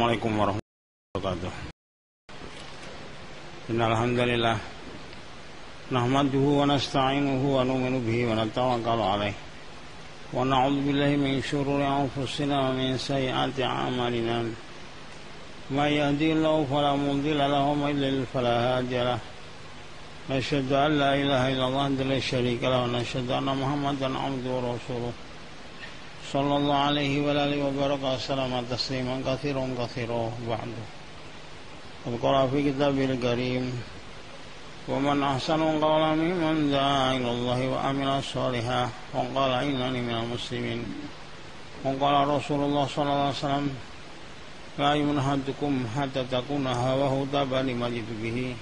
Assalamualaikum warahmatullahi wabarakatuh. Innal hamdalillah nahmaduhu wa nasta'inuhu wa nu'minu bihi wa natawakkalu alayh wa na'udzu billahi min syururi anfusina wa min sayyiati a'malina. May yahdihillahu fala mudilla lahu wa may yudlil fala hadiya lahu. Nasyhadu an la ilaha illallah wa la syarika lahu wa nasyhadu anna Muhammadan 'abduhu wa rasuluh. Sallallahu alaihi wa alihi wa baraka salama tasliman katsiran katsiran ba'du. Al-Qur'an fi kitabil karim wa man ahsanu qawlan mimman da'a ila Allah wa amila shalihan wa qala innani minal muslimin. Wa qala Rasulullah sallallahu alaihi wasallam la yumnahadukum hatta takuna hawahu tabani majidu bihi.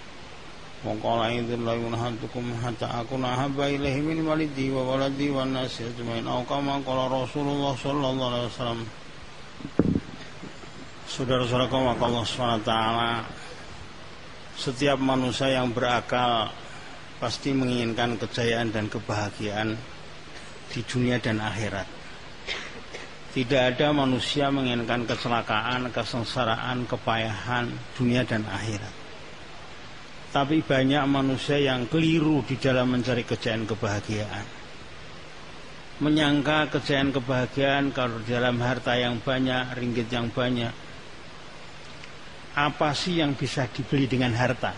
Wa qala idhul la yunhadukum hatta akuna habba ilaihi min walidi wa waladi wa nasi ajmain. Atau kama qala Rasulullah sallallahu alaihi wasallam. Saudara-saudaraku Allah SWT, setiap manusia yang berakal pasti menginginkan kejayaan dan kebahagiaan di dunia dan akhirat. Tidak ada manusia menginginkan kecelakaan, kesengsaraan, kepayahan dunia dan akhirat. Tapi banyak manusia yang keliru di dalam mencari kejayaan kebahagiaan. Menyangka kejayaan kebahagiaan kalau dalam harta yang banyak, ringgit yang banyak. Apa sih yang bisa dibeli dengan harta?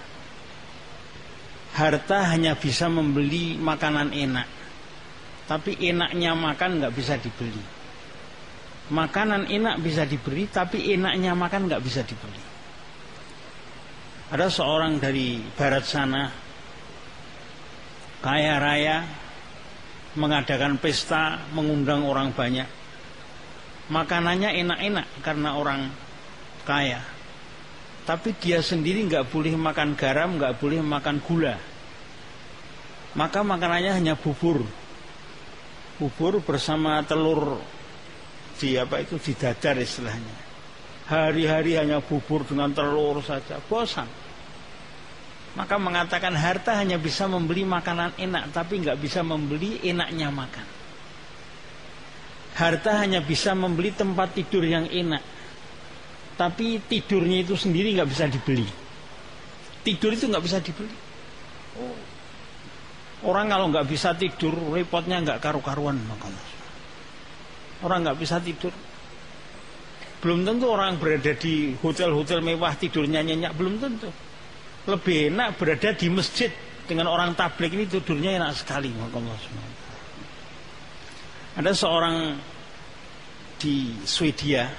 Harta hanya bisa membeli makanan enak. Tapi enaknya makan nggak bisa dibeli. Makanan enak bisa dibeli, tapi enaknya makan nggak bisa dibeli. Ada seorang dari barat sana, kaya raya, mengadakan pesta, mengundang orang banyak. Makanannya enak-enak karena orang kaya. Tapi dia sendiri nggak boleh makan garam, nggak boleh makan gula. Maka makanannya hanya bubur. Bubur bersama telur di dadar istilahnya. Hari-hari hanya bubur dengan telur saja, bosan. Maka mengatakan harta hanya bisa membeli makanan enak, tapi nggak bisa membeli enaknya makan. Harta hanya bisa membeli tempat tidur yang enak, tapi tidurnya itu sendiri nggak bisa dibeli. Tidur itu nggak bisa dibeli. Orang kalau nggak bisa tidur, repotnya nggak karu-karuan. Orang nggak bisa tidur. Belum tentu orang berada di hotel-hotel mewah tidurnya nyenyak, belum tentu. Lebih enak berada di masjid dengan orang tabligh, ini tidurnya enak sekali. Ada seorang di Swedia.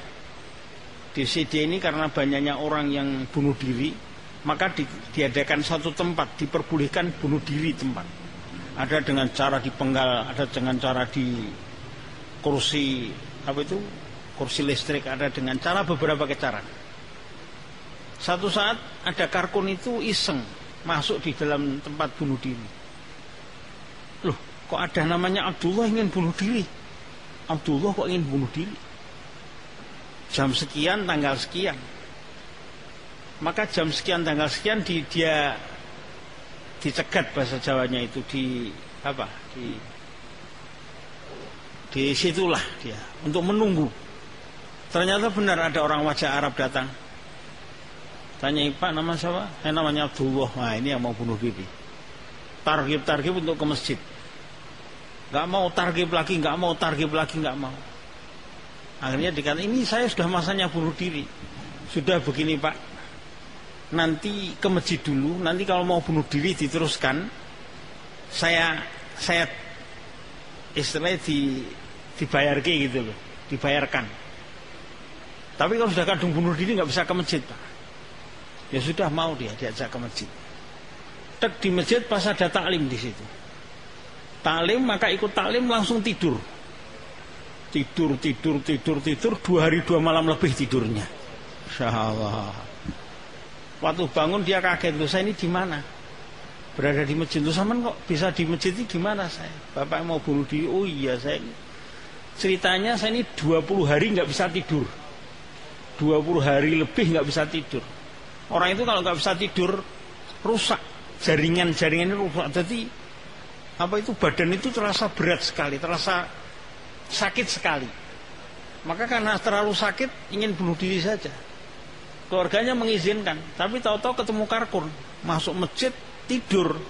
Di Swedia ini karena banyaknya orang yang bunuh diri, maka diadakan satu tempat, diperbolehkan bunuh diri tempat. Ada dengan cara dipenggal, ada dengan cara di kursi kursi listrik, ada dengan cara beberapa cara. Satu saat ada karkun itu iseng masuk di dalam tempat bunuh diri. Loh, kok ada namanya Abdullah ingin bunuh diri? Abdullah kok ingin bunuh diri? Jam sekian, tanggal sekian. Maka jam sekian, tanggal sekian dia dicegat, bahasa Jawanya itu di situlah dia untuk menunggu. Ternyata benar ada orang wajah Arab datang. Tanya, Pak, nama siapa? Namanya Abdullah. Nah, ini yang mau bunuh diri. Targib untuk ke masjid. Gak mau targib lagi, gak mau targib lagi, gak mau. Akhirnya dikatakan, ini saya sudah masanya bunuh diri. Sudah begini, Pak, nanti ke masjid dulu. Nanti kalau mau bunuh diri diteruskan, saya istilahnya dibayar gitu loh, dibayarkan. Tapi kalau sudah kadung bunuh diri nggak bisa ke masjid, Pak. Ya sudah, mau dia diajak ke masjid. Tek di masjid pas ada taklim di situ. Taklim, maka ikut taklim langsung tidur. Tidur 2 hari 2 malam lebih tidurnya. Insyaallah. Waktu bangun dia kaget, loh, saya ini di mana? Berada di masjid. Loh, sampean kok bisa di masjid ini, gimana saya? Bapak mau bunuh diri. Oh iya, saya ini. Ceritanya saya ini 20 hari nggak bisa tidur. 20 hari lebih nggak bisa tidur. Orang itu kalau nggak bisa tidur rusak, jaringan ini rusak. Jadi badan itu terasa berat sekali, terasa sakit sekali. Maka karena terlalu sakit ingin bunuh diri saja. keluarganya mengizinkan, tapi tahu-tahu ketemu Karkun, masuk masjid tidur.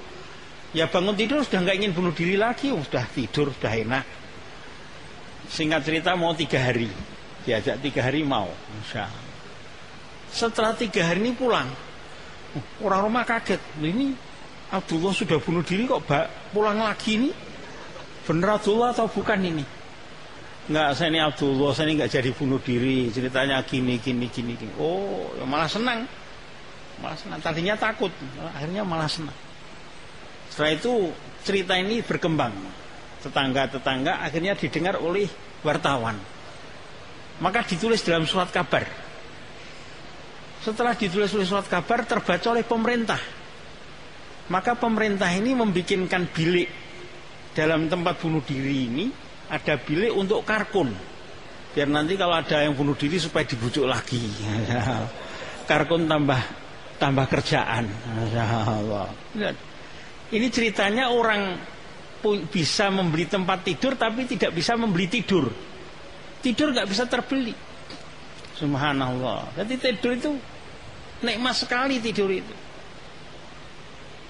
Ya bangun tidur sudah nggak ingin bunuh diri lagi, sudah tidur, sudah enak. Singkat cerita mau 3 hari, diajak 3 hari mau. Masya Allah. Setelah 3 hari ini pulang, orang rumah kaget, ini Abdullah sudah bunuh diri kok pulang lagi ini, bener Abdullah atau bukan ini? Enggak, saya ini Abdullah, saya ini nggak jadi bunuh diri, ceritanya gini. Oh, ya malah senang. Tadinya takut, akhirnya malah senang. Setelah itu cerita ini berkembang, tetangga-tetangga akhirnya didengar oleh wartawan, maka ditulis dalam surat kabar. Setelah ditulis oleh surat kabar, terbaca oleh pemerintah, maka pemerintah ini membikinkan bilik. Dalam tempat bunuh diri ini ada bilik untuk Karkun, biar nanti kalau ada yang bunuh diri supaya dibujuk lagi. Karkun tambah kerjaan. Ini ceritanya orang bisa membeli tempat tidur tapi tidak bisa membeli tidur. Tidur nggak bisa terbeli. Subhanallah. Jadi tidur itu nikmat sekali, tidur itu.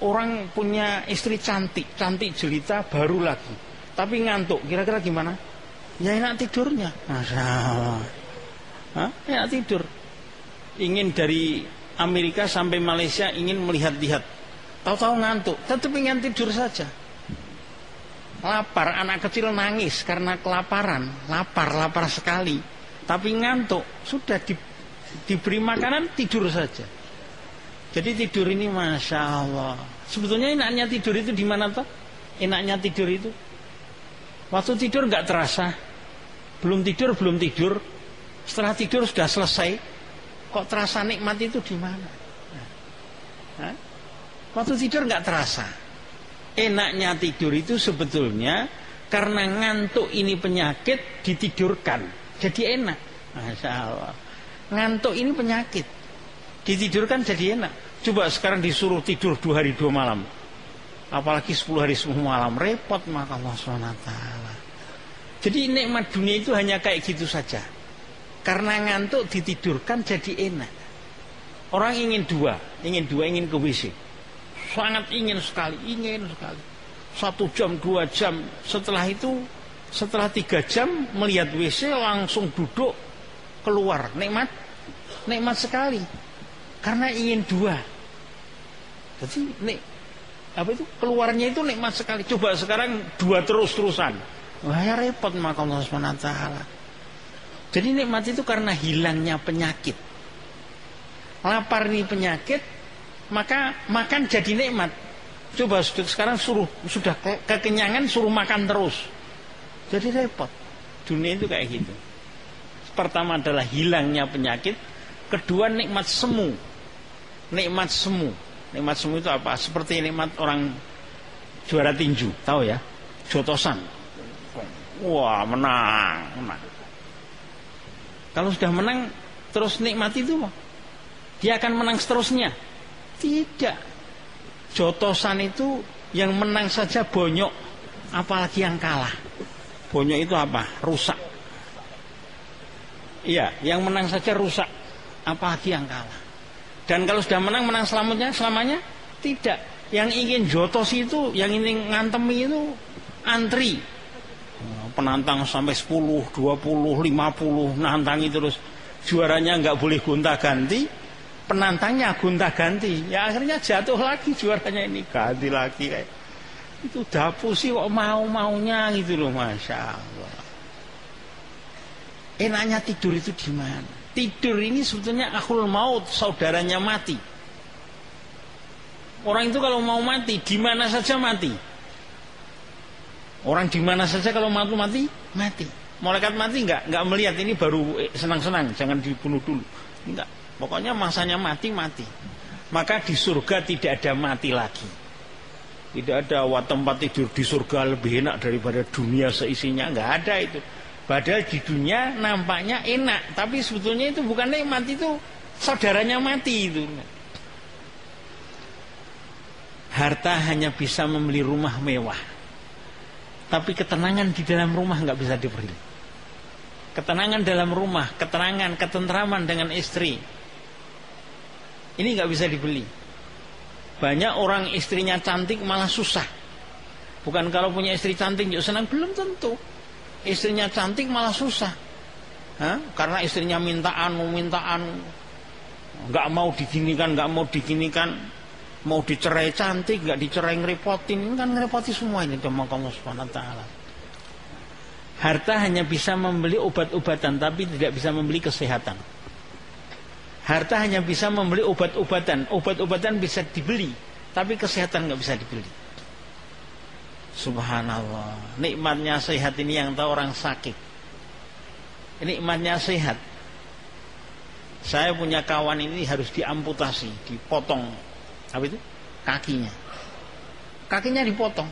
Orang punya istri cantik jelita baru lagi, tapi ngantuk. Kira-kira gimana? Ya enak tidurnya. Masya Allah. Enak tidur. Ingin dari Amerika sampai Malaysia ingin melihat-lihat. Tahu-tahu ngantuk, tetap ingin tidur saja. Lapar, anak kecil nangis karena kelaparan, lapar sekali, tapi ngantuk, sudah diberi makanan tidur saja. Jadi tidur ini Masya Allah. Sebetulnya enaknya tidur itu di mana toh? Enaknya tidur itu waktu tidur nggak terasa, belum tidur, setelah tidur sudah selesai. Kok terasa nikmat itu di mana? Waktu tidur nggak terasa. Enaknya tidur itu sebetulnya karena ngantuk ini penyakit, ditidurkan jadi enak. Masya Allah. Ngantuk ini penyakit, ditidurkan jadi enak. Coba sekarang disuruh tidur 2 hari 2 malam, apalagi 10 hari 10 malam, repot maka Allah SWT. Jadi nikmat dunia itu hanya kayak gitu saja. Karena ngantuk ditidurkan jadi enak. Orang ingin ke WC, sangat ingin sekali. 1 jam 2 jam, setelah 3 jam melihat WC langsung duduk keluar. Nikmat sekali karena ingin 2. Jadi keluarnya itu nikmat sekali. Coba sekarang 2 terus-terusan, wah ya repot maka Allah SWT. Jadi nikmat itu karena hilangnya penyakit. Lapar ini penyakit, maka makan jadi nikmat. Coba sekarang sudah kekenyangan suruh makan terus, jadi repot. Dunia itu kayak gitu. Pertama adalah hilangnya penyakit, kedua nikmat semu. Nikmat semu itu apa? Seperti nikmat orang juara tinju, tahu ya? Jotosan. Wah, menang. Kalau sudah menang terus nikmat itu, dia akan menang seterusnya. Tidak. Jotosan itu yang menang saja bonyok, apalagi yang kalah. Bonyok itu apa? Rusak. Iya, yang menang saja rusak, apalagi yang kalah. Dan kalau sudah menang selamanya? Tidak. Yang ingin jotos itu, yang ingin ngantemi itu antri. Penantang sampai 10, 20, 50 nantangi terus. Juaranya nggak boleh gonta-ganti, penantangnya gonta-ganti. Ya akhirnya jatuh lagi juaranya ini, ganti lagi kayak. Itu dapu sih kok maunya gitu loh, Masya Allah. Enaknya tidur itu di mana? Tidur ini sebetulnya akhul maut, saudaranya mati. Orang itu kalau mau mati, di mana saja mati. Orang di mana saja kalau mati. Malaikat mati nggak melihat ini baru senang-senang, jangan dibunuh dulu. Enggak. Pokoknya masanya mati. Maka di surga tidak ada mati lagi. Tidak ada tempat tidur di surga lebih enak daripada dunia seisinya, nggak ada itu. Padahal di dunia nampaknya enak, tapi sebetulnya itu bukan nikmat, itu saudaranya mati itu. Harta hanya bisa membeli rumah mewah, tapi ketenangan di dalam rumah nggak bisa diberi. Ketenangan dalam rumah, ketenangan, ketentraman dengan istri, Ini nggak bisa dibeli. Banyak orang istrinya cantik malah susah. Bukan kalau punya istri cantik juga senang, belum tentu. Istrinya cantik malah susah. Karena istrinya minta anu, nggak mau diginikan, mau dicerai cantik, nggak dicerai ngerepotin, ini kan ngerepoti semua ini sama Allah Subhanahu wa taala. Harta hanya bisa membeli obat-obatan, tapi tidak bisa membeli kesehatan. Harta hanya bisa membeli obat-obatan, obat-obatan bisa dibeli, tapi kesehatan nggak bisa dibeli. Subhanallah, nikmatnya sehat ini yang tahu orang sakit. Nikmatnya sehat. Saya punya kawan ini harus diamputasi, dipotong, apa itu? Kakinya dipotong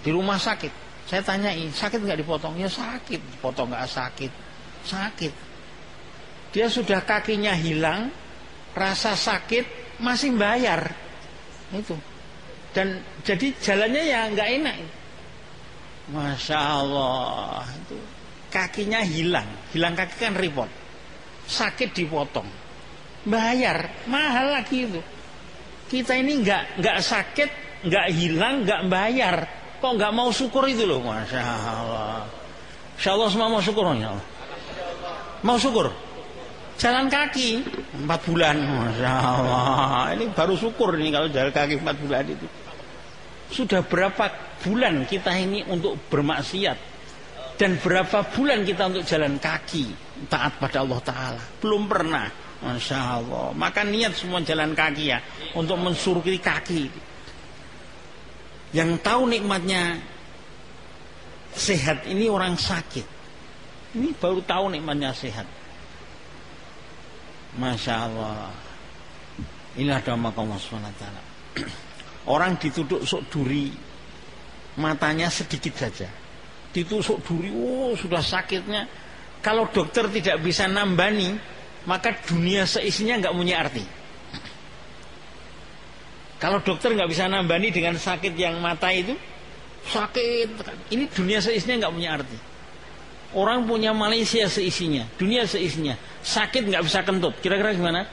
di rumah sakit. Saya tanyai, sakit nggak dipotong? Ya sakit. Dipotong nggak sakit? Sakit. Dia sudah kakinya hilang, rasa sakit masih bayar, itu. Dan jadi jalannya ya nggak enak. Masya Allah, itu kakinya hilang kaki kan repot. Sakit dipotong, bayar mahal lagi itu. Kita ini nggak sakit, nggak hilang, nggak bayar, kok nggak mau syukur itu loh. Masya Allah. Insya Allah semua mau syukur ya Allah. Mau syukur. Jalan kaki 4 bulan, Masya Allah. Ini baru syukur ini kalau jalan kaki 4 bulan itu. Sudah berapa bulan kita ini untuk bermaksiat, dan berapa bulan kita untuk jalan kaki taat pada Allah Ta'ala? Belum pernah. Masya Allah. Maka niat semua jalan kaki ya, untuk mensurgi kaki. Yang tahu nikmatnya sehat ini orang sakit. Ini baru tahu nikmatnya sehat. Masya Allah. Inilah dhamma Allah SWT. Orang dituduh sok duri, matanya sedikit saja, ditusuk duri, sudah sakitnya. Kalau dokter tidak bisa nambani, maka dunia seisinya nggak punya arti. Kalau dokter nggak bisa nambani dengan sakit yang mata itu, sakit, ini dunia seisinya nggak punya arti. Orang punya Malaysia seisinya, dunia seisinya, sakit nggak bisa kentut. Kira-kira gimana?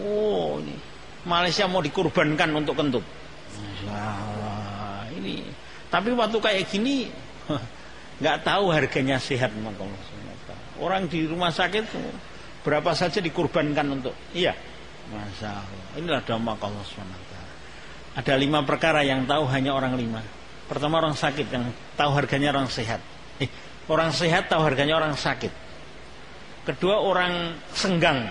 Ini Malaysia mau dikorbankan untuk kentut. Masya Allah, ini. Tapi waktu kayak gini nggak tahu harganya sehat. Orang di rumah sakit berapa saja dikorbankan untuk. Iya, Masya Allah. Inilah dhamma Allah SWT. Ada 5 perkara yang tahu hanya orang 5. Pertama orang sakit, yang tahu harganya orang sehat. Orang sehat tahu harganya orang sakit. Kedua orang senggang,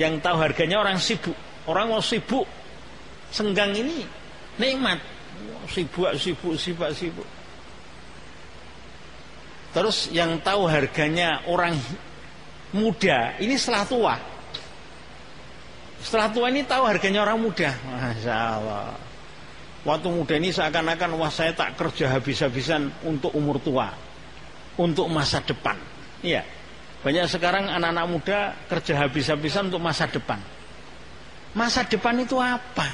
yang tahu harganya orang sibuk. Orang mau sibuk, senggang ini nikmat. Sibuk. Terus yang tahu harganya orang muda, ini setelah tua. Setelah tua ini tahu harganya orang muda. Masya Allah. Waktu muda ini seakan-akan, wah saya tak kerja habis-habisan untuk umur tua, untuk masa depan. Iya. Banyak sekarang anak-anak muda kerja habis-habisan untuk masa depan. Masa depan itu apa?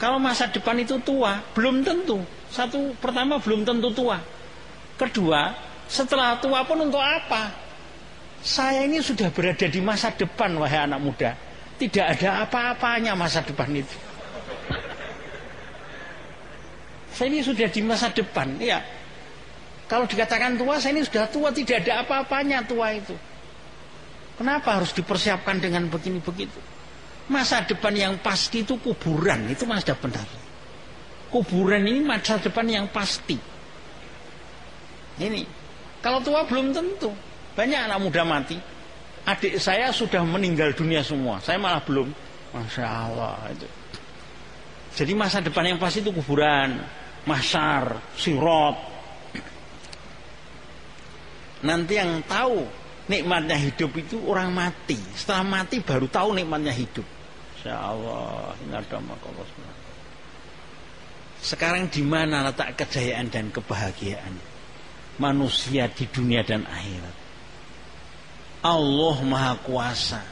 Kalau masa depan itu tua, belum tentu. Pertama belum tentu tua. Kedua, setelah tua pun untuk apa? Saya ini sudah berada di masa depan, wahai anak muda. Tidak ada apa-apanya masa depan itu. Saya ini sudah di masa depan, ya. Kalau dikatakan tua, saya ini sudah tua, tidak ada apa-apanya tua itu. Kenapa harus dipersiapkan dengan begini-begitu? Masa depan yang pasti itu kuburan, itu sudah benar. Kuburan ini masa depan yang pasti. Ini, kalau tua belum tentu. Banyak anak muda mati. Adik saya sudah meninggal dunia semua, saya malah belum. Masya Allah itu. Jadi masa depan yang pasti itu kuburan, mahsyar, sirat. Nanti yang tahu nikmatnya hidup itu orang mati. Setelah mati baru tahu nikmatnya hidup. Insya Allah, ini ada Allah. Sekarang di mana letak kejayaan dan kebahagiaan manusia di dunia dan akhirat? Allah Maha Kuasa.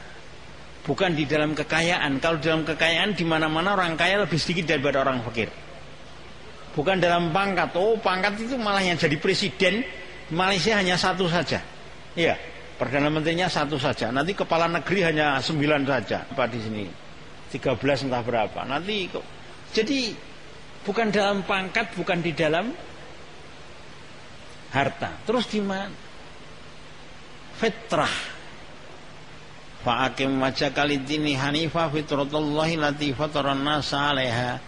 Bukan di dalam kekayaan. Kalau dalam kekayaan di mana-mana orang kaya lebih sedikit daripada orang fakir. Bukan dalam pangkat. Pangkat itu malah yang jadi presiden Malaysia hanya 1 saja. Iya. Perdana Menterinya 1 saja. Nanti kepala negeri hanya 9 saja. Apa di sini? 13 entah berapa. Nanti jadi bukan dalam pangkat, bukan di dalam harta. Terus di mana? Fitrah. Fa'akim wajhaka lid-dini hanifah fitratallahi lati fataran nasa 'alaiha.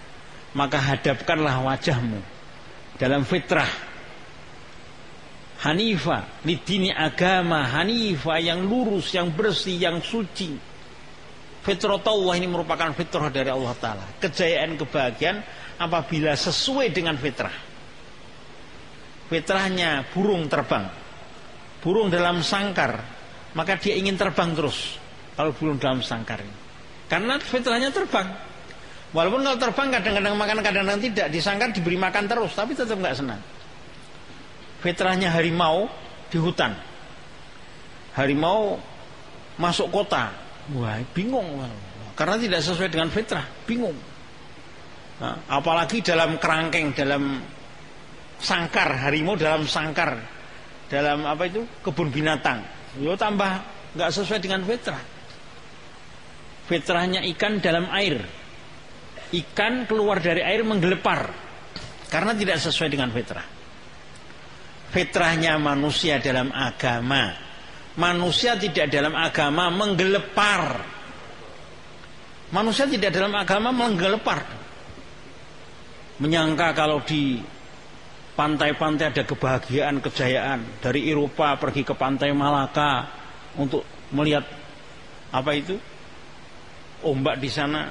Maka hadapkanlah wajahmu dalam fitrah hanifah, lidini agama hanifah yang lurus, yang bersih, yang suci. Fitratullah ini merupakan fitrah dari Allah Ta'ala. Kejayaan, kebahagiaan apabila sesuai dengan fitrah. Fitrahnya burung terbang, burung dalam sangkar, maka dia ingin terbang terus. Kalau burung dalam sangkar ini, karena fitrahnya terbang. Walaupun kalau terbang kadang-kadang makan, kadang-kadang tidak. Di sangkar diberi makan terus, tapi tetap nggak senang. Fitrahnya harimau di hutan, harimau masuk kota, wah bingung, karena tidak sesuai dengan fitrah, bingung. Nah, apalagi dalam kerangkeng, dalam sangkar, harimau dalam sangkar, dalam apa itu kebun binatang, yo tambah nggak sesuai dengan fitrah. Fitrahnya ikan dalam air, ikan keluar dari air menggelepar, karena tidak sesuai dengan fitrah. Fitrahnya manusia dalam agama, manusia tidak dalam agama menggelepar. Manusia tidak dalam agama menggelepar, menyangka kalau di pantai-pantai ada kebahagiaan, kejayaan. Dari Eropa pergi ke pantai Malaka untuk melihat apa itu ombak di sana,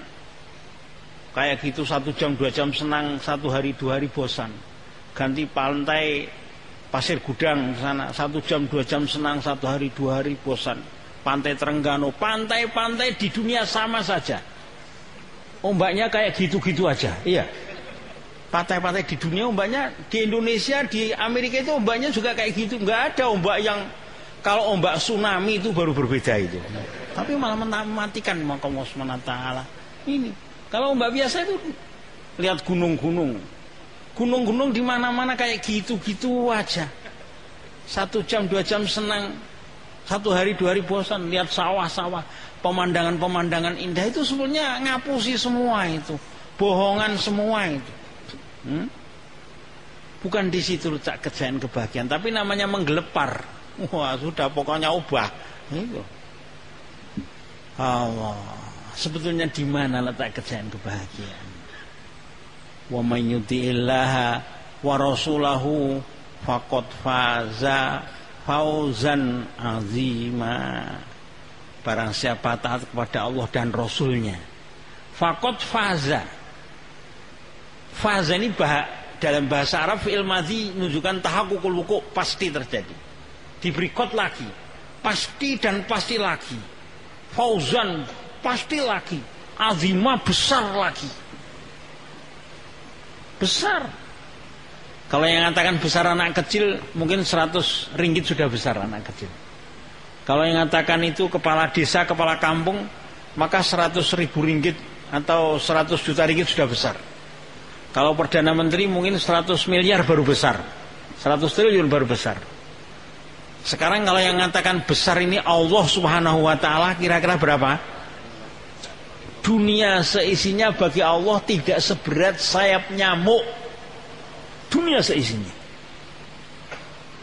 kayak gitu 1 jam 2 jam senang, 1 hari 2 hari bosan. Ganti pantai Pasir Gudang sana 1 jam 2 jam senang, 1 hari 2 hari bosan. Pantai Trengganu, pantai-pantai di dunia sama saja, ombaknya kayak gitu-gitu aja. Iya, pantai-pantai di dunia ombaknya, di Indonesia, di Amerika itu ombaknya juga kayak gitu. Nggak ada ombak yang, kalau ombak tsunami itu baru berbeda itu. Tapi malah mematikan Allah SWT. Ini kalau ombak biasa itu lihat gunung-gunung, gunung-gunung di mana-mana kayak gitu-gitu aja. 1 jam 2 jam senang, 1 hari 2 hari bosan. Lihat sawah-sawah, pemandangan-pemandangan indah itu sebenarnya ngapusi semua itu, bohongan semua itu. Bukan di situ letak kejayaan kebahagiaan, tapi namanya menggelepar. Wah sudah pokoknya ubah itu. Allah, sebetulnya di mana letak kejayaan kebahagiaan? Wa may yuti'illaha wa rasulahu faqad faza fauzan azima. Barang siapa taat kepada Allah dan Rasulnya, faqad faza. Faza ini dalam bahasa Arab fi'il madhi menunjukkan tahaqququl wuqu', pasti terjadi. Diberi qad lagi, pasti dan pasti lagi. Fauzan, pasti lagi. Azima, besar lagi. Besar. Kalau yang mengatakan besar anak kecil, mungkin 100 ringgit sudah besar anak kecil. Kalau yang mengatakan itu kepala desa, kepala kampung, maka 100.000 ringgit atau 100 juta ringgit sudah besar. Kalau Perdana Menteri mungkin 100 miliar baru besar, 100 triliun baru besar. Sekarang kalau yang mengatakan besar ini Allah Subhanahu wa Ta'ala, kira-kira berapa? Dunia seisinya bagi Allah tidak seberat sayap nyamuk. Dunia seisinya.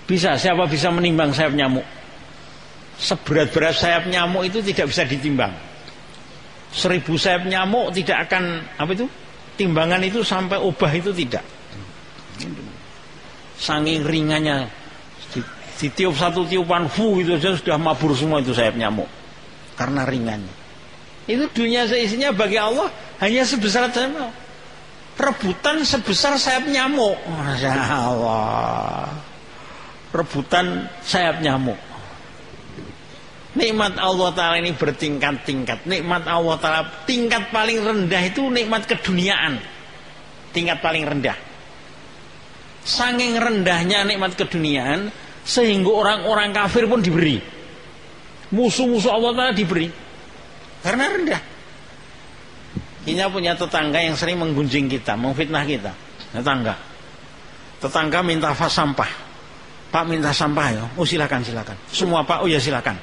Bisa, siapa bisa menimbang sayap nyamuk? Seberat-berat sayap nyamuk itu tidak bisa ditimbang. 1000 sayap nyamuk tidak akan, apa itu? Timbangan itu sampai ubah itu tidak. Saking ringannya, ditiup satu tiupan itu saja sudah mabur semua itu sayap nyamuk, karena ringannya. Itu dunia seisinya bagi Allah hanya sebesar sayap nyamuk. Rebutan sebesar sayap nyamuk. Masya Allah. Rebutan sayap nyamuk. Nikmat Allah Ta'ala ini bertingkat-tingkat. Nikmat Allah Ta'ala tingkat paling rendah itu nikmat keduniaan. Tingkat paling rendah. Saking rendahnya nikmat keduniaan, sehingga orang-orang kafir pun diberi. Musuh-musuh Allah Ta'ala diberi, karena rendah. Kita punya tetangga yang sering menggunjing kita, memfitnah kita. Tetangga minta sampah. Pak minta sampah ya. Oh silakan. Semua Pak, oh ya silakan.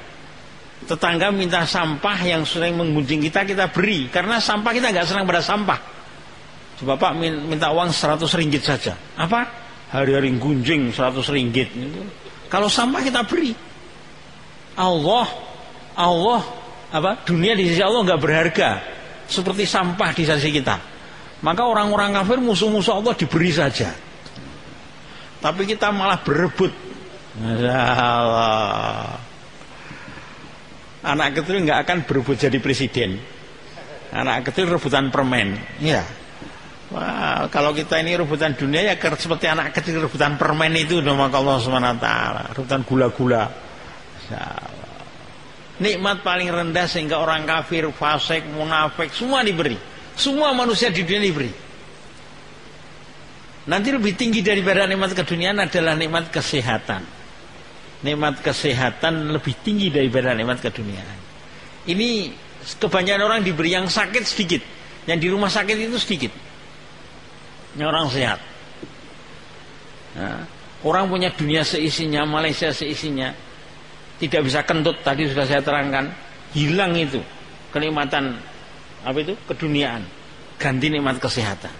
Tetangga minta sampah yang sering menggunjing kita beri. Karena sampah kita nggak senang pada sampah. Coba Pak minta uang 100 ringgit saja. Apa? Hari-hari gunjing 100 ringgit. Kalau sampah kita beri. Allah dunia di sisi Allah nggak berharga seperti sampah di sisi kita. Maka orang-orang kafir musuh-musuh Allah diberi saja. Tapi kita malah berebut. Masya Allah. Anak kecil nggak akan berebut jadi presiden. Anak kecil rebutan permen. Ya. Wah, kalau kita ini rebutan dunia ya seperti anak kecil rebutan permen itu, nama Allah SWT. Rebutan gula-gula. Masya Allah. Nikmat paling rendah sehingga orang kafir, fasik, munafik semua diberi. Semua manusia di dunia diberi. Nanti lebih tinggi daripada nikmat keduniaan adalah nikmat kesehatan. Nikmat kesehatan lebih tinggi daripada nikmat keduniaan. Ini kebanyakan orang diberi yang sakit sedikit, yang di rumah sakit itu sedikit. Ini orang sehat. Nah, orang punya dunia seisinya, Malaysia seisinya, tidak bisa kentut. Tadi sudah saya terangkan, hilang itu kenikmatan keduniaan, ganti nikmat kesehatan.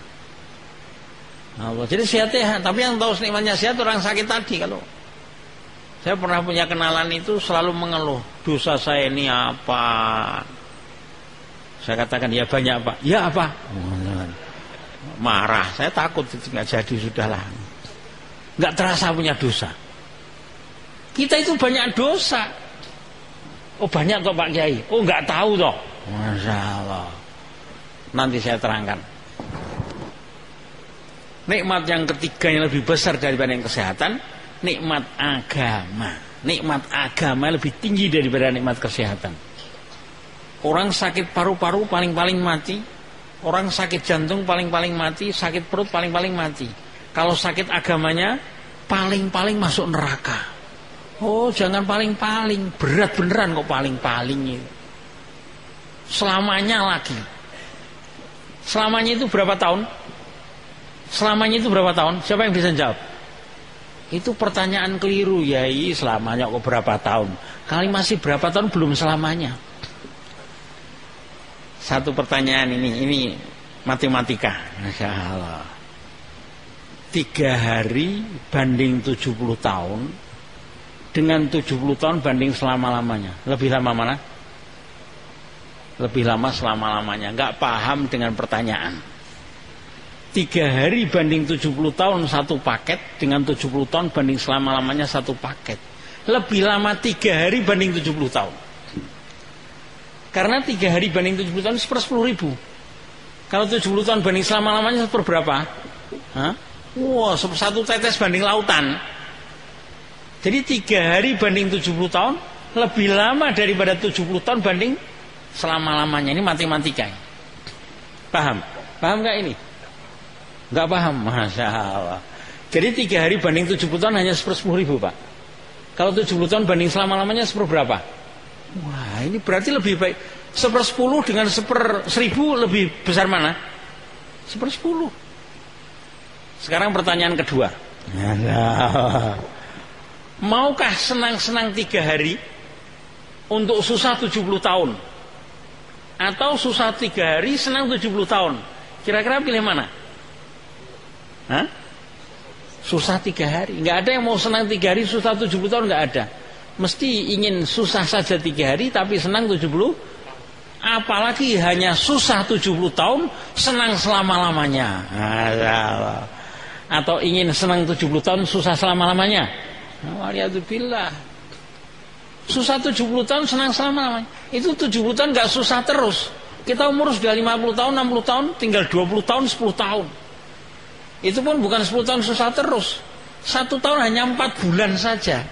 Allah. Jadi sehat. Tapi yang tahu nikmatnya sehat orang sakit tadi. Kalau saya pernah punya kenalan itu selalu mengeluh, dosa saya ini apa? Saya katakan ya banyak Pak. Ya apa? Marah. Saya takut itu nggak jadi, sudahlah. Nggak terasa punya dosa. Kita itu banyak dosa. Oh banyak kok Pak Kiai. Oh nggak tahu toh. Masya Allah. Nanti saya terangkan. Nikmat yang ketiga yang lebih besar daripada yang kesehatan, nikmat agama. Nikmat agama lebih tinggi daripada nikmat kesehatan. Orang sakit paru-paru paling-paling mati. Orang sakit jantung paling-paling mati. Sakit perut paling-paling mati. Kalau sakit agamanya paling-paling masuk neraka. Oh jangan paling-paling, berat beneran kok paling-paling itu. Selamanya lagi. Selamanya itu berapa tahun? Selamanya itu berapa tahun? Siapa yang bisa jawab? Itu pertanyaan keliru, Yai. Selamanya kok berapa tahun? Kali masih berapa tahun belum selamanya. Satu pertanyaan ini matematika. Masya Allah. 3 hari banding 70 tahun dengan 70 tahun banding selama-lamanya. Lebih lama mana? Lebih lama selama-lamanya. Enggak paham dengan pertanyaan. 3 hari banding 70 tahun satu paket, dengan 70 tahun banding selama-lamanya satu paket. Lebih lama 3 hari banding 70 tahun. Karena 3 hari banding 70 tahun /10.000. Kalau 70 tahun banding selama-lamanya berapa? Hah? Wah, satu tetes banding lautan. Jadi 3 hari banding 70 tahun lebih lama daripada 70 tahun banding selama-lamanya. Ini matematika. Paham? Paham gak ini? Gak paham? Masya Allah. Jadi 3 hari banding 70 tahun hanya 10.000 Pak. Kalau 70 tahun banding selama-lamanya berapa? Wah ini berarti lebih baik 1/10 dengan 1/1000 lebih besar mana? 1/10. Sekarang pertanyaan kedua. Maukah senang-senang 3 hari untuk susah 70 tahun? Atau susah 3 hari senang 70 tahun? Kira-kira pilih mana? Hah? Susah 3 hari. Nggak ada yang mau senang 3 hari susah 70 tahun, nggak ada. Mesti ingin susah saja 3 hari tapi senang 70. Apalagi hanya susah 70 tahun senang selama-lamanya. Atau ingin senang 70 tahun susah selama-lamanya. Waliyadzubillah. Susah 70 tahun senang selama-lamanya. Itu 70 tahun nggak susah terus. Kita umur sudah 50 tahun, 60 tahun, tinggal 20 tahun, 10 tahun. Itu pun bukan 10 tahun susah terus. 1 tahun hanya 4 bulan saja.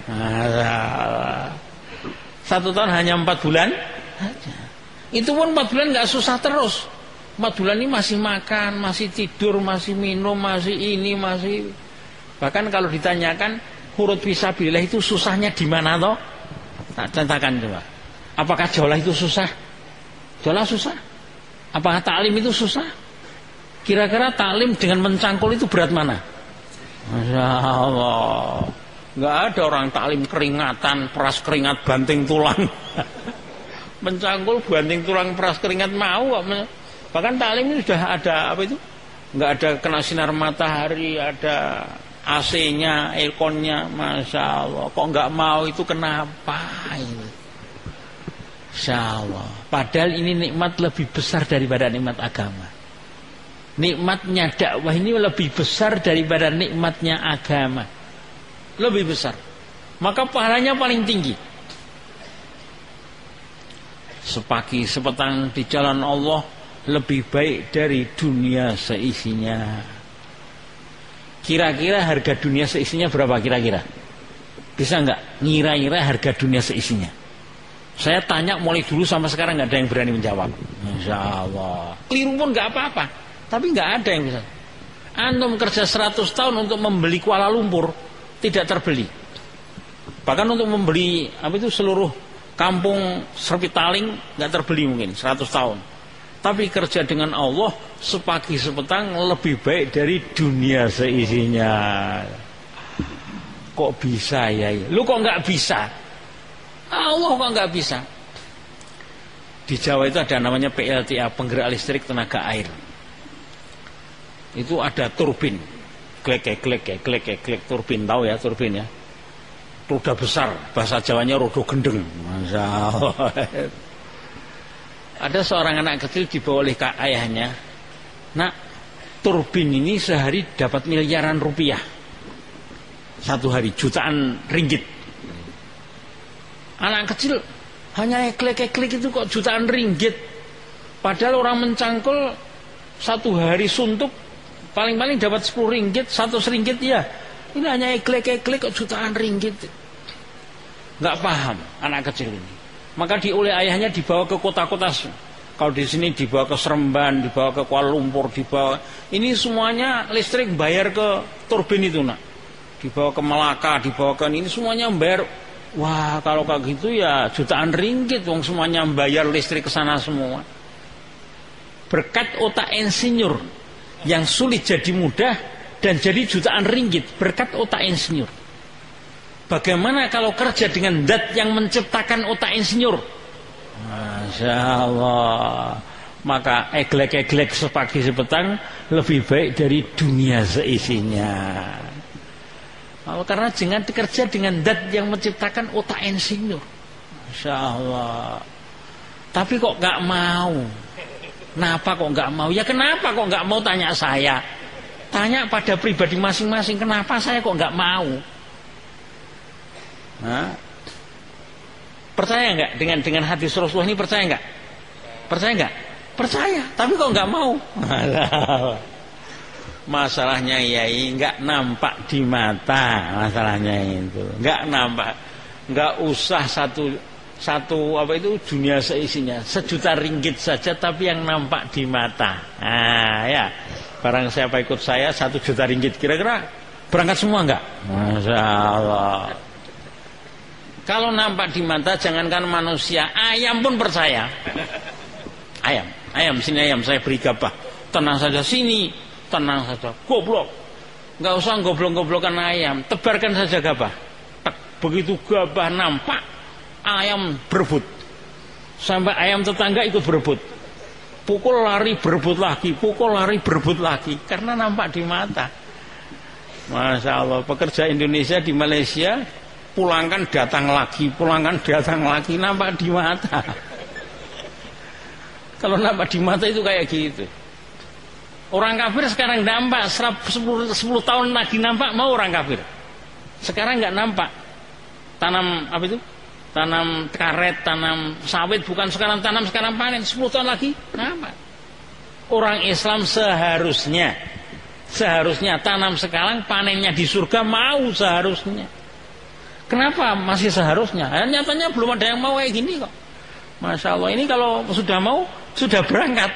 1 tahun hanya 4 bulan saja. Itu pun 4 bulan gak susah terus. 4 bulan ini masih makan, masih tidur, masih minum, masih ini, masih. Bahkan kalau ditanyakan huruf fisabilillah itu susahnya di mana toh? Tak contohkan coba. Apakah jolah itu susah? Jolah susah. Apakah taklim itu susah? Kira-kira taklim dengan mencangkul itu berat mana? Masya Allah. Nggak ada orang taklim keringatan, peras keringat banting tulang. Mencangkul banting tulang peras keringat mau. Bahkan taklim ini sudah ada apa itu? Nggak ada kena sinar matahari, ada AC-nya, airconnya, masya Allah. Kok nggak mau itu kenapa ini? Insya Allah. Padahal ini nikmat lebih besar daripada nikmat agama. Nikmatnya dakwah ini lebih besar daripada nikmatnya agama. Lebih besar. Maka pahalanya paling tinggi. Sepagi sepetang di jalan Allah lebih baik dari dunia seisinya. Kira-kira harga dunia seisinya berapa kira-kira? Bisa nggak ngira-ngira harga dunia seisinya? Saya tanya mulai dulu sampai sekarang nggak ada yang berani menjawab. Insya Allah. Keliru pun nggak apa-apa. Tapi nggak ada yang bisa. Antum kerja 100 tahun untuk membeli Kuala Lumpur tidak terbeli. Bahkan untuk membeli apa itu seluruh kampung Serpitaling nggak terbeli mungkin 100 tahun. Tapi kerja dengan Allah sepagi sepetang lebih baik dari dunia seisinya. Kok bisa ya? Lu kok nggak bisa? Allah kok nggak bisa? Di Jawa itu ada namanya PLTA, penggerak listrik tenaga air. Itu ada turbin, klek turbin, tahu ya turbin ya? Roda besar, bahasa Jawanya roda gendeng. Masya Allah. Ada seorang anak kecil dibawa oleh ayahnya. Nak, turbin ini sehari dapat miliaran rupiah. Satu hari, jutaan ringgit. Anak kecil hanya klik itu kok jutaan ringgit. Padahal orang mencangkul satu hari suntuk paling-paling dapat 10 ringgit, 100 ringgit ya. Ini hanya klik kok jutaan ringgit. Nggak paham anak kecil ini. Maka oleh ayahnya dibawa ke kota-kota. Kalau di sini dibawa ke Seremban, dibawa ke Kuala Lumpur, dibawa. Ini semuanya listrik bayar ke turbin itu nak. Dibawa ke Melaka, dibawa ke ini semuanya bayar. Wah, kalau kayak gitu ya jutaan ringgit, wong semuanya bayar listrik ke sana semua. Berkat otak insinyur yang sulit jadi mudah dan jadi jutaan ringgit, berkat otak insinyur. Bagaimana kalau kerja dengan zat yang menciptakan otak insinyur? Masya Allah. Maka eglek sepagi sepetang lebih baik dari dunia seisinya. Karena jangan dikerja dengan zat yang menciptakan otak insinyur. Masya Allah. Tapi kok nggak mau? Kenapa kok nggak mau? Ya kenapa kok nggak mau, tanya saya. Tanya pada pribadi masing-masing. Kenapa saya kok nggak mau? Nah, percaya nggak dengan hadis Rasulullah ini? Percaya nggak? Percaya nggak? Percaya. Tapi kok nggak mau? Masalahnya yai nggak nampak di mata, masalahnya itu nggak nampak. Nggak usah satu apa itu dunia seisinya, 1 juta ringgit saja tapi yang nampak di mata. Nah ya, barang siapa ikut saya 1 juta ringgit, kira-kira berangkat semua nggak? Masya Allah. Kalau nampak di mata, jangankan manusia, ayam pun percaya. Ayam sini ayam, saya beri gabah, tenang saja sini. Tenang saja, goblok. Nggak usah goblok-goblokan ayam, tebarkan saja gabah. Begitu gabah nampak, ayam berebut. Sampai ayam tetangga ikut berebut. Pukul lari berebut lagi, pukul lari berebut lagi. Karena nampak di mata. Masya Allah, pekerja Indonesia di Malaysia, pulangkan datang lagi, nampak di mata. Kalau nampak di mata itu kayak gitu. Orang kafir sekarang nampak, 10 tahun lagi nampak, mau orang kafir. Sekarang nggak nampak. Tanam apa itu? Tanam karet, tanam sawit, bukan sekarang tanam sekarang panen. 10 tahun lagi nampak. Orang Islam seharusnya tanam sekarang, panennya di surga, mau seharusnya. Kenapa masih seharusnya? Nyatanya belum ada yang mau kayak gini kok. Masya Allah, ini kalau sudah mau, sudah berangkat.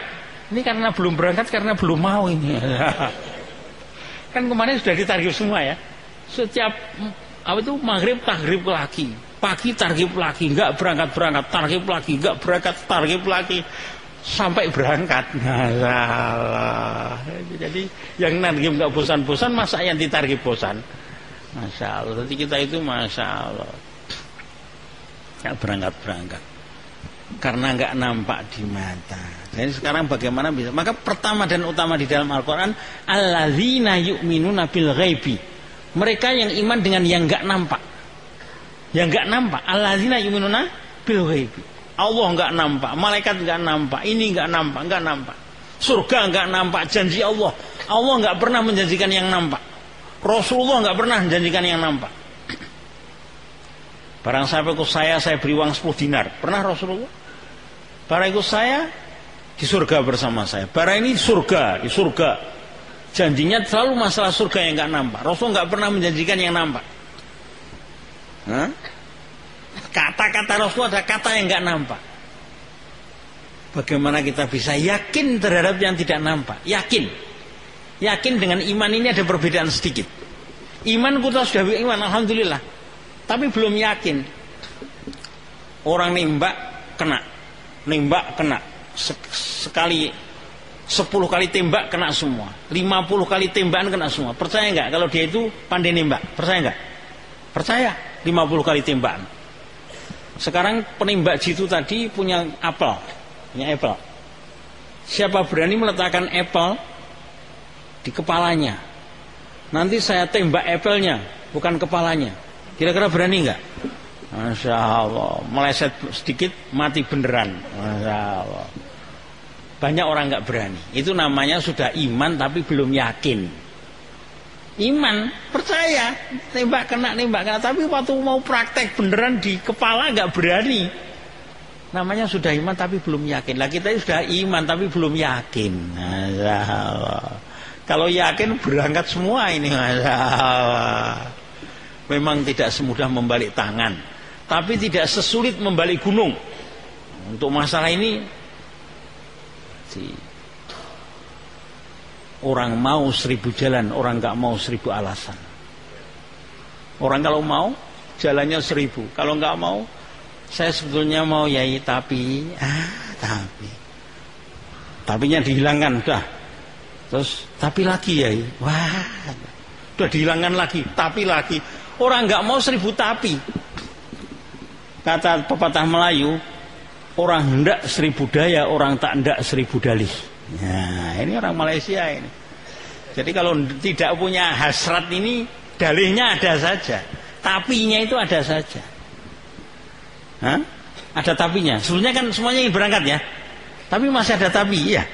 Ini karena belum berangkat, karena belum mau ini. Kan kemarin sudah ditargib semua ya. Setiap apa itu maghrib targib lagi, pagi targib lagi, enggak berangkat targib lagi, enggak berangkat targib lagi, sampai berangkat. Nah, jadi yang targib enggak bosan-bosan, masa yang ditargib bosan? Masya Allah. Jadi kita itu Masya Allah nggak berangkat karena nggak nampak di mata. Jadi sekarang bagaimana bisa? Maka pertama dan utama di dalam Al-Quran, alladzina yu'minuna bil ghaibi, mereka yang iman dengan yang nggak nampak. Yang nggak nampak, alladzina yu'minuna bil ghaibi. Allah nggak nampak, malaikat nggak nampak, ini nggak nampak, surga nggak nampak, janji Allah nggak pernah menjanjikan yang nampak, Rasulullah nggak pernah menjanjikan yang nampak. Barang siapa ikut saya beri uang 10 dinar. Pernah Rasulullah? Barang ikut saya di surga bersama saya. Barang ini surga, di surga. Janjinya selalu masalah surga yang nggak nampak. Rasul nggak pernah menjanjikan yang nampak. Kata-kata Rasul ada kata yang nggak nampak. Bagaimana kita bisa yakin terhadap yang tidak nampak? Yakin dengan iman ini ada perbedaan sedikit. Iman kita sudah iman, alhamdulillah. Tapi belum yakin. Orang nembak kena. Sekali 10 kali tembak kena semua. 50 kali tembakan kena semua. Percaya nggak kalau dia itu pandai nembak? Percaya nggak? Percaya. 50 kali tembakan. Sekarang penembak jitu tadi punya apel. Siapa berani meletakkan apel di kepalanya? Nanti saya tembak apelnya, bukan kepalanya. Kira-kira berani nggak? Masya Allah, meleset sedikit mati beneran. Masya Allah. Banyak orang nggak berani. Itu namanya sudah iman tapi belum yakin. Iman, percaya, nembak kena, tapi waktu mau praktek beneran di kepala nggak berani. Namanya sudah iman tapi belum yakin. Lah kita sudah iman tapi belum yakin. Masya Allah. Kalau yakin berangkat semua ini, Masya Allah. Memang tidak semudah membalik tangan, tapi tidak sesulit membalik gunung. Untuk masalah ini, orang mau 1000 jalan, orang nggak mau 1000 alasan. Orang kalau mau jalannya 1000, kalau nggak mau, saya sebetulnya mau yai tapinya dihilangkan udah. Terus tapi lagi yai, wah, udah dihilangkan lagi, tapi lagi. Orang nggak mau 1000 tapi. Kata pepatah Melayu, orang hendak 1000 daya, orang tak hendak 1000 dalih. Nah, ini orang Malaysia ini. Jadi kalau tidak punya hasrat ini, dalihnya ada saja, tapinya itu ada saja. Ada tapinya. Sebenarnya kan semuanya ingin berangkat ya, tapi masih ada tapi, ya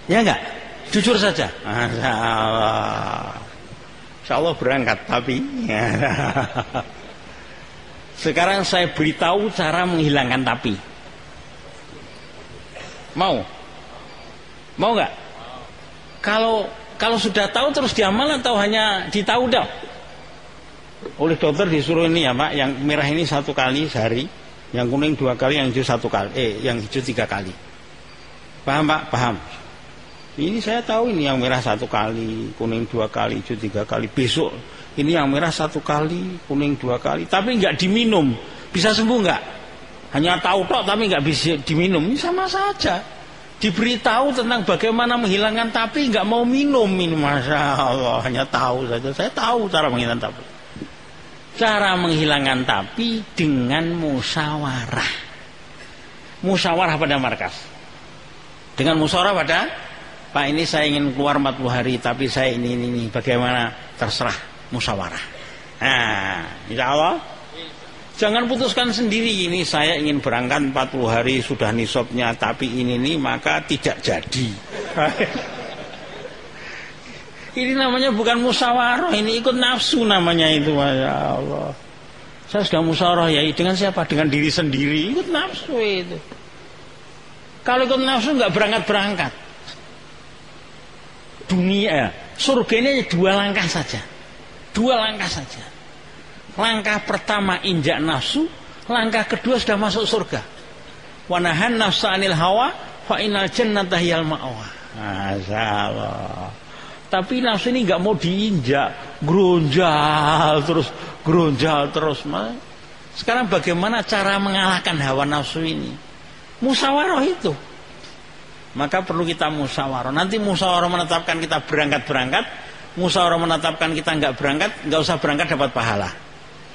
enggak? Jujur saja. Masya Allah. Insya Allah berangkat tapi sekarang saya beritahu cara menghilangkan tapi. Mau nggak? Kalau sudah tahu terus diamal atau hanya ditahu dah? Oleh dokter disuruh ini ya Pak, yang merah ini 1 kali sehari, yang kuning 2 kali, yang hijau 1 kali, yang hijau 3 kali. Paham Pak? Paham. Ini saya tahu ini yang merah 1 kali, kuning 2 kali, hijau 3 kali. Besok ini yang merah 1 kali, kuning 2 kali. Tapi nggak diminum, bisa sembuh nggak? Hanya tahu tok tapi nggak bisa diminum. Ini sama saja. Diberitahu tentang bagaimana menghilangkan tapi nggak mau minum. Ini Masya Allah, hanya tahu saja. Saya tahu cara menghilangkan tapi. Cara menghilangkan tapi dengan musyawarah. Musyawarah pada markas. Dengan musyawarah pada, Pak ini saya ingin keluar 40 hari tapi saya ini bagaimana, terserah, musyawarah. Nah, insya Allah jangan putuskan sendiri, ini saya ingin berangkat 40 hari sudah nisabnya tapi ini maka tidak jadi. Ini namanya bukan musyawarah, ini ikut nafsu namanya itu. Masya Allah. Saya sudah musyawarah ya dengan siapa? Dengan diri sendiri, ikut nafsu itu. Kalau ikut nafsu nggak berangkat. Dunia, surga ini 2 langkah saja. 2 langkah saja. Langkah pertama injak nafsu, langkah kedua sudah masuk surga. Wa nahan nafsa 'anil hawa fa innal jannata hiyal ma'wa. Masya Allah. Tapi nafsu ini nggak mau diinjak, geronjal terus. Sekarang bagaimana cara mengalahkan hawa nafsu ini? Musyawarah itu. Maka perlu kita musyawarah. Nanti musyawarah menetapkan kita berangkat. musyawarah menetapkan kita nggak berangkat, nggak usah berangkat dapat pahala.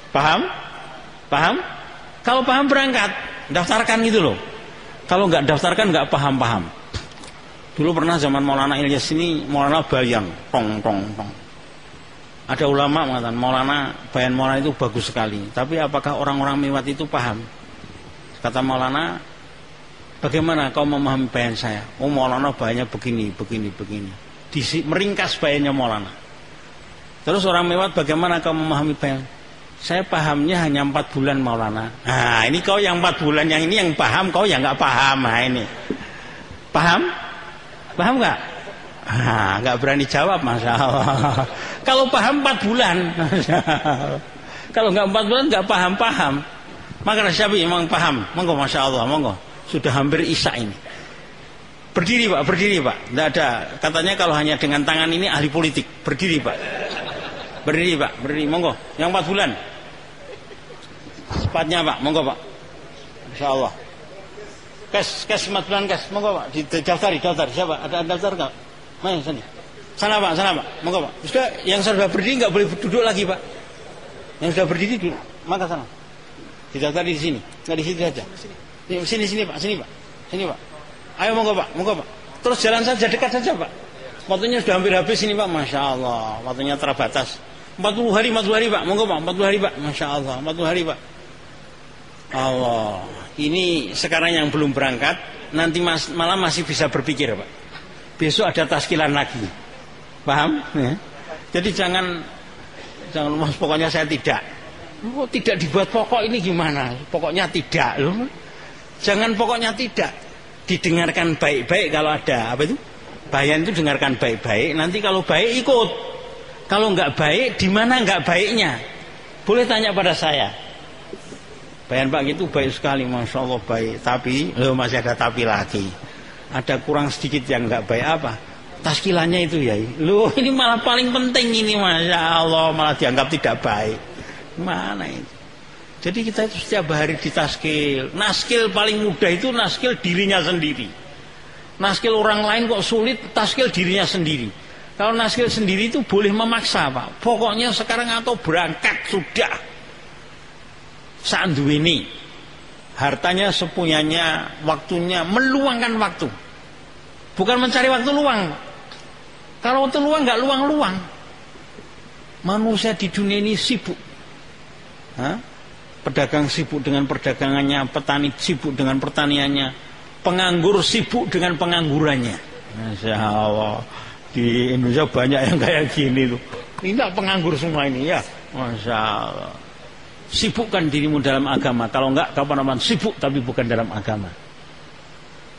Paham? Paham? Kalau paham berangkat, daftarkan gitu loh. Kalau nggak daftarkan nggak paham-paham. Dulu pernah zaman Maulana Ilyas ini, Maulana Bayan, tong. Ada ulama mengatakan bayan Maulana itu bagus sekali. Tapi apakah orang-orang Mewat itu paham? Kata Maulana, bagaimana kau memahami bayan saya? Oh Maulana bayannya begini. Meringkas bayannya Maulana. Terus orang Mewat, bagaimana kau memahami bayan? Saya pahamnya hanya 4 bulan Maulana. Nah ini kau yang 4 bulan, yang ini yang paham, kau yang nggak paham. Nah ini paham? Paham nggak? Nggak berani jawab, Masya Allah. Kalau paham 4 bulan, kalau nggak 4 bulan nggak paham. Maka Syafi'i memang paham. Monggo, Masya Allah, monggo. Sudah hampir isya ini. Berdiri Pak. Tidak ada. Katanya kalau hanya dengan tangan ini ahli politik. Berdiri Pak. Berdiri. Monggo. Yang 4 bulan. Sepatnya Pak. Monggo Pak. Masya Allah. Kes 4 bulan kes. Monggo Pak. Daftar. Siapa? Ada daftar nggak? Main sini. Sana Pak. Monggo Pak. Sudah, yang sudah berdiri nggak boleh duduk lagi Pak. Yang sudah berdiri duduk. Maka sana. Didaftar di sini. Nggak di situ saja. Sini Pak. Sini Pak. Ayo monggo Pak. Terus jalan saja, dekat saja Pak. Waktunya sudah hampir habis ini Pak. Masya Allah. Waktunya terbatas. 40 hari Pak. Monggo Pak. 40 hari Pak. Masya Allah. 40 hari Pak. Allah. Ini sekarang yang belum berangkat, nanti malah masih bisa berpikir Pak. Besok ada taskilan lagi. Paham? Ya. Jadi jangan Mas, pokoknya saya tidak. Oh, tidak dibuat pokok ini gimana? Pokoknya tidak loh. Jangan pokoknya tidak. Didengarkan baik-baik kalau ada apa itu? Bayan itu dengarkan baik-baik. Nanti kalau baik ikut. Kalau nggak baik, di mana nggak baiknya? Boleh tanya pada saya. Bayan Pak itu baik sekali, Masya Allah baik. Tapi, masih ada tapi lagi. Ada kurang sedikit yang nggak baik apa? Taskilannya itu ya. Ini malah paling penting ini, Masya Allah, malah dianggap tidak baik. Mana itu? Jadi kita itu setiap hari ditaskil. Naskil paling mudah itu naskil dirinya sendiri. Naskil orang lain kok sulit, taskil dirinya sendiri. Kalau naskil sendiri itu boleh memaksa Pak. Pokoknya sekarang atau berangkat sudah. Saanduweni. Hartanya sepunyanya, waktunya, meluangkan waktu. Bukan mencari waktu luang. Kalau waktu luang nggak luang-luang. Manusia di dunia ini sibuk. Pedagang sibuk dengan perdagangannya, petani sibuk dengan pertaniannya, penganggur sibuk dengan penganggurannya. Masya Allah. Di Indonesia banyak yang kayak gini tuh. Ini penganggur semua ini ya. Masya Allah. Sibukkan dirimu dalam agama. Kalau enggak, kapan-kapan sibuk tapi bukan dalam agama.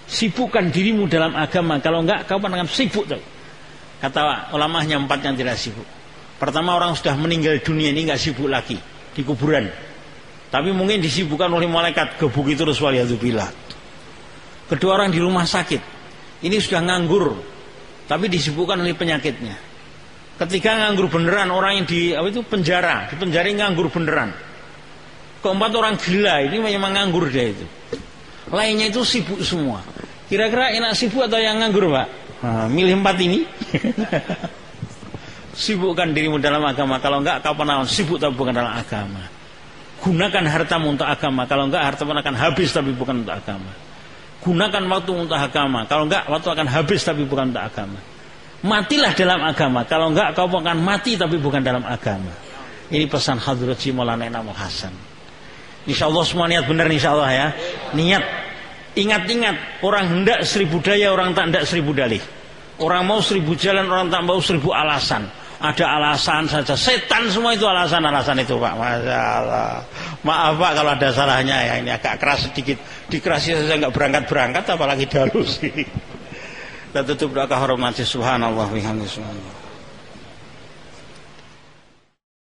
Sibukkan dirimu dalam agama. Kalau enggak, kapan-kapan sibuk. Kata ulama hanya 4 yang tidak sibuk. Pertama, orang sudah meninggal dunia ini enggak sibuk lagi di kuburan. Tapi mungkin disibukkan oleh malaikat, gebuk itu waliyadzubillah. Kedua, orang di rumah sakit. Ini sudah nganggur, tapi disibukkan oleh penyakitnya. Ketiga, nganggur beneran, orang yang di penjara, nganggur beneran. Keempat, orang gila, ini memang nganggur dia itu. Lainnya itu sibuk semua. Kira-kira enak sibuk atau yang nganggur Pak? Milih 4 ini. Sibukkan dirimu dalam agama. Kalau enggak, kapan-kapan sibuk tapi bukan dalam agama. Gunakan hartamu untuk agama. Kalau enggak, hartamu akan habis tapi bukan untuk agama. Gunakan waktu untuk agama. Kalau enggak, waktu akan habis tapi bukan untuk agama. Matilah dalam agama. Kalau enggak, kau akan mati tapi bukan dalam agama. Ini pesan Hadrat Maulana Enamul Hasan. Insyaallah semua niat benar insyaallah ya. Niat. Ingat-ingat, orang hendak 1000 daya, orang tak hendak 1000 dalih. Orang mau 1000 jalan, orang tak mau 1000 alasan. Ada alasan saja. Setan semua itu alasan-alasan itu Pak. Masya Allah. Maaf Pak kalau ada salahnya ya. Ini agak keras sedikit. Dikerasi saja nggak berangkat-berangkat apalagi dihalusi. Kita tutup doa kehormatan. Subhanallah wa bihamdihi.